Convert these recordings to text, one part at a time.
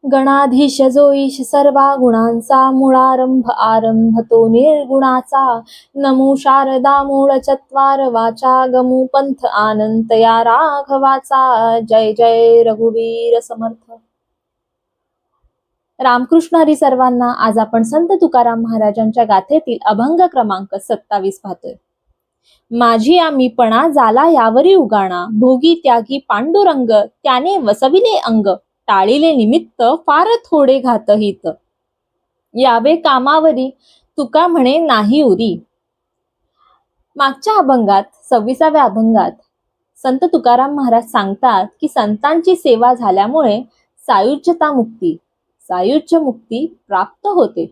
गणाधीश जो ईश सर्वा गुणांचा मूळारंभ आरंभ तो निर्गुणाचा. नमो शारदा मूळ चत्वार वाचा गमू पंथ आनंत या राघवाचा. जय जय रघुवीर समर्थ. रामकृष्ण हरी सर्वांना. आज आपण संत तुकाराम महाराजांच्या गाथेतील अभंग क्रमांक 27 पाहतोय. माझी आम्हीपणा झाला यावरी उगाणा, भोगी त्यागी पांडुरंग त्याने वसविले अंग. टाळिले निमित्त फार थोडे घातहित, यावे कामावरी तुका म्हणे नाही उरी. मागच्या अभंगात 26व्या अभंगात संत तुकाराम महाराज सांगतात की संतांची सेवा झाल्यामुळे सायुज्य मुक्ती प्राप्त होते.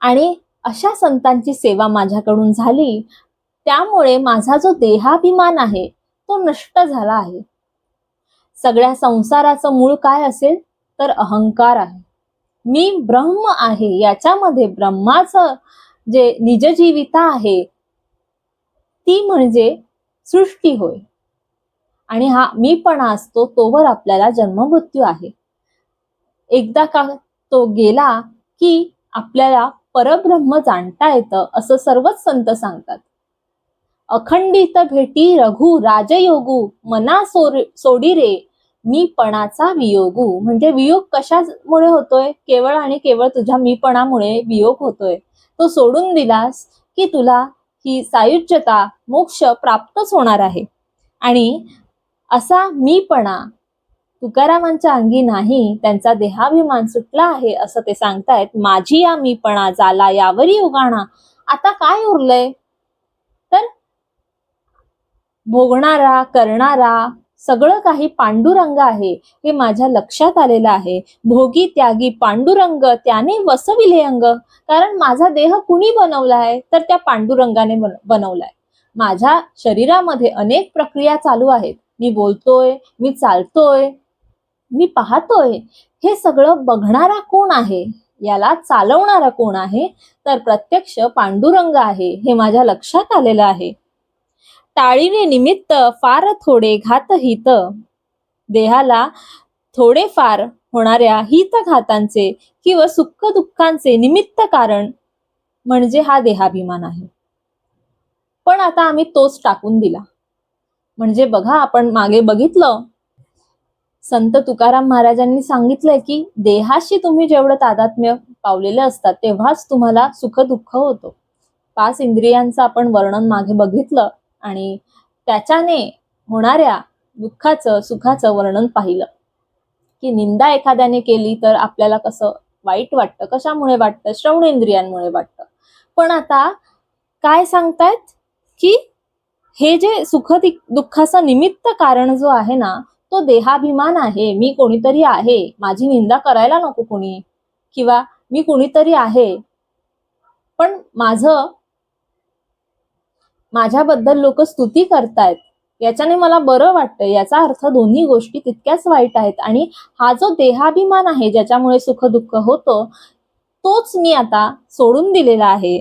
आणि अशा संतांची सेवा माझ्याकडून झाली, त्यामुळे माझा जो देहाभिमान आहे तो नष्ट झाला आहे. सगळ्या संसाराचं मूळ काय असेल तर अहंकार आहे. मी ब्रह्म आहे, याच्यामध्ये ब्रह्माचं जे निजजीविता आहे ती म्हणजे सृष्टी होय. आणि हा मीपणा असतो तोवर आपल्याला जन्ममृत्यू आहे. एकदा का तो गेला की आपल्याला परब्रह्म जाणता येतं, असं सर्वच संत सांगतात. अखंडित भेटी रघु राजयोगू, मना सोडी रे मीपणाचा वियोगू. म्हणजे वियोग कशामुळे होतोय? केवळ आणि केवळ तुझ्या मीपणामुळे वियोग होतोय. तो सोडून दिलास की तुला ही सायुज्यता मोक्ष प्राप्तच होणार आहे. आणि असा मीपणा तुकारामांच्या अंगी नाही, त्यांचा देहाभिमान सुटला आहे असं ते सांगतायत. माझी या मीपणा झाला यावरी उगाणा. आता काय उरलंय तर भोगणारा करणारा सगळं काही पांडुरंग आहे हे माझ्या लक्षात आलेलं आहे. भोगी त्यागी पांडुरंग त्याने वसविले अंग. कारण माझा देह कुणी बनवलाय तर त्या पांडुरंगाने बनवलाय. माझ्या शरीरामध्ये अनेक प्रक्रिया चालू आहेत. मी बोलतोय, मी चालतोय, मी पाहतोय. हे सगळं बघणारा कोण आहे, याला चालवणारा कोण आहे तर प्रत्यक्ष पांडुरंग आहे हे माझ्या लक्षात आलेलं आहे. टाळीने निमित्त फार थोडे घातहित, देहाला थोडेफार होणाऱ्या हितघातांचे किंवा सुख दुःखांचे निमित्त कारण म्हणजे हा देहाभिमान आहे. पण आता आम्ही तोच टाकून दिला. म्हणजे बघा, आपण मागे बघितलं, संत तुकाराम महाराजांनी सांगितलंय की देहाशी तुम्ही जेवढं तादात्म्य पावलेलं असतात तेव्हाच तुम्हाला सुख दुःख होतो. 5 इंद्रियांचं आपण वर्णन मागे बघितलं आणि त्याच्याने होणाऱ्या दुःखाचं सुखाचं वर्णन पाहिलं की निंदा एखाद्याने केली तर आपल्याला कसं वाईट वाटतं. कशामुळे वाटतं? श्रवणेंद्रियांमुळे वाटतं. पण आता काय सांगतायत की हे जे सुख दुःखाचं निमित्त कारण जो आहे ना तो देहाभिमान आहे. मी कोणीतरी आहे, माझी निंदा करायला नको कोणी, किंवा मी कोणीतरी आहे पण माझ्याबद्दल लोक स्तुती करतायत, याच्याने मला बरं वाटतं. याचा अर्थ दोन्ही गोष्टी तितक्याच वाईट आहेत. आणि हा जो देहाभिमान आहे ज्याच्यामुळे सुख दुःख होतं तोच मी आता सोडून दिलेला आहे.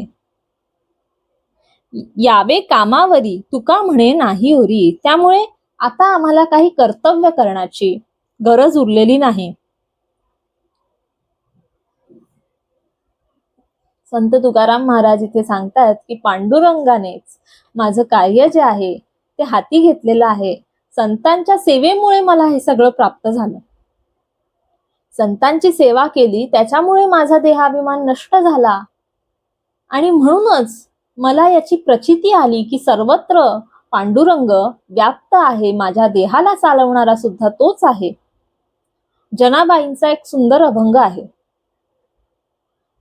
यावे कामावरी तुका म्हणे नाही उरी. त्यामुळे आता आम्हाला काही कर्तव्य करण्याची गरज उरलेली नाही. संत तुकाराम महाराज इथे सांगतात की पांडुरंगानेच माझं कार्य जे आहे ते हाती घेतलेलं आहे. संतांच्या सेवेमुळे मला हे सगळं प्राप्त झालं. संतांची सेवा केली त्याच्यामुळे माझा देहाभिमान नष्ट झाला. आणि म्हणूनच मला याची प्रचिती आली की सर्वत्र पांडुरंग व्याप्त आहे. माझ्या देहाला चालवणारा सुद्धा तोच आहे. जनाबाईंचा एक सुंदर अभंग आहे.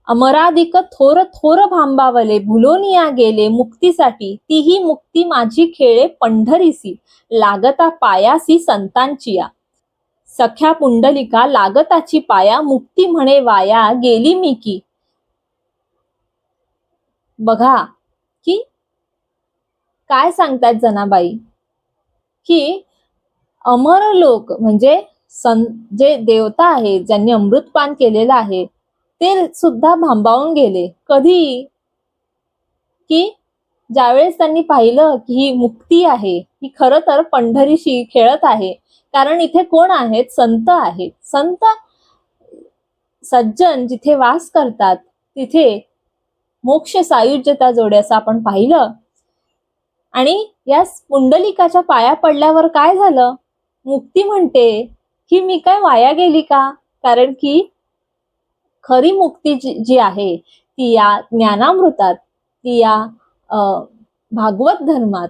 अमराधिक थोर थोर भांबावले भुलोनिया गेले मुक्तीसाठी, तीही मुक्ती माझी खेळे पंढरीसी, लागता पायासी संतांचिया. सख्या पुंडलिका लागताची पाया, मुक्ती म्हणे वाया गेली मी की. बघा की काय सांगतात जनाबाई की अमर लोक म्हणजे जे देवता आहे ज्यांनी अमृतपान केलेलं आहे ते सुद्धा भांबावून गेले. कधी? की ज्यावेळेस त्यांनी पाहिलं की ही मुक्ती आहे, ही खरं तर पंढरीशी खेळत आहे. कारण इथे कोण आहेत? संत आहेत. संत सज्जन जिथे वास करतात तिथे मोक्ष सायुज्यता जोडे असं आपण पाहिलं. आणि या पुंडलिकाच्या पाया पडल्यावर काय झालं? मुक्ती म्हणते की मी काय वाया गेली का? कारण की खरी मुक्ती जी आहे ती या ज्ञानामृतात, ती या भागवत धर्मात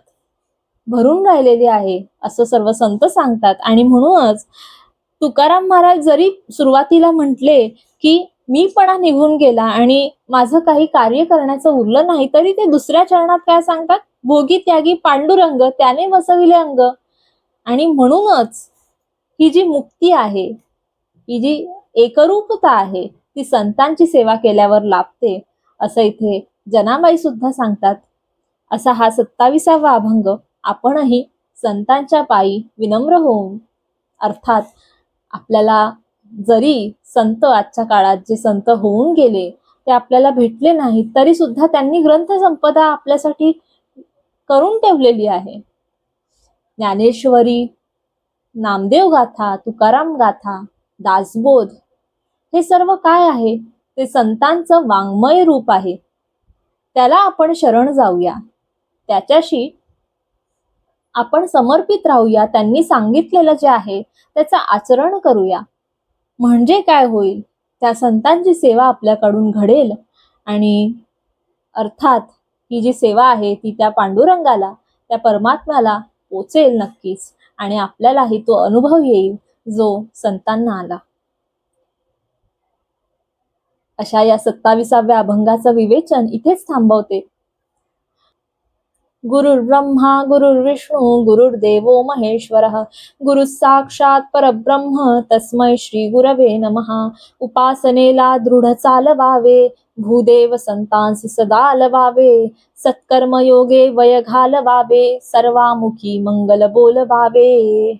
भरून राहिलेली आहे असं सर्व संत सांगतात. आणि म्हणूनच तुकाराम महाराज जरी सुरुवातीला म्हटले की मीपणा निघून गेला आणि माझं काही कार्य करण्याचं उरलं नाही, तरी ते दुसऱ्या चरणात काय सांगतात? भोगी त्यागी पांडुरंग त्याने वसविले अंग. आणि म्हणूनच ही जी मुक्ती आहे, ही जी एकरूपता आहे, ती संतांची सेवा केल्यावर लाभते असं इथे जनाबाई सुद्धा सांगतात. असा हा 27वा अभंग आपणही संतांच्या पायी विनम्र होऊन, अर्थात आपल्याला जरी संत आजच्या काळात जे संत होऊन गेले ते आपल्याला भेटले नाहीत, तरी सुद्धा त्यांनी ग्रंथ संपदा आपल्यासाठी करून ठेवलेली आहे. ज्ञानेश्वरी, नामदेव गाथा, तुकाराम गाथा, दासबोध हे सर्व काय आहे? ते संतांचं वाङ्मय रूप आहे. त्याला आपण शरण जाऊया, त्याच्याशी आपण समर्पित राहूया. त्यांनी सांगितलेलं जे आहे त्याचं आचरण करूया. म्हणजे काय होईल? त्या संतांची सेवा आपल्याकडून घडेल आणि अर्थात ही जी सेवा आहे ती त्या पांडुरंगाला, त्या परमात्म्याला पोचेल नक्कीच. आणि आपल्यालाही तो अनुभव येईल जो संतांना आला. अशा या 27व्या अभंगाचं विवेचन इथेच थांबवते. गुरुर्ब्रह्मा गुरुर्विष्णू गुरुर्देवो महेश्वरः गुरु साक्षात परब्रह्म तस्मै श्री गुरवे नमः. उपासनेला दृढ चालवावे, भूदेव संतांसी सदा लवावे. सत्कर्मयोगे वय घालवावे, सर्वामुखी मंगल बोलवावे.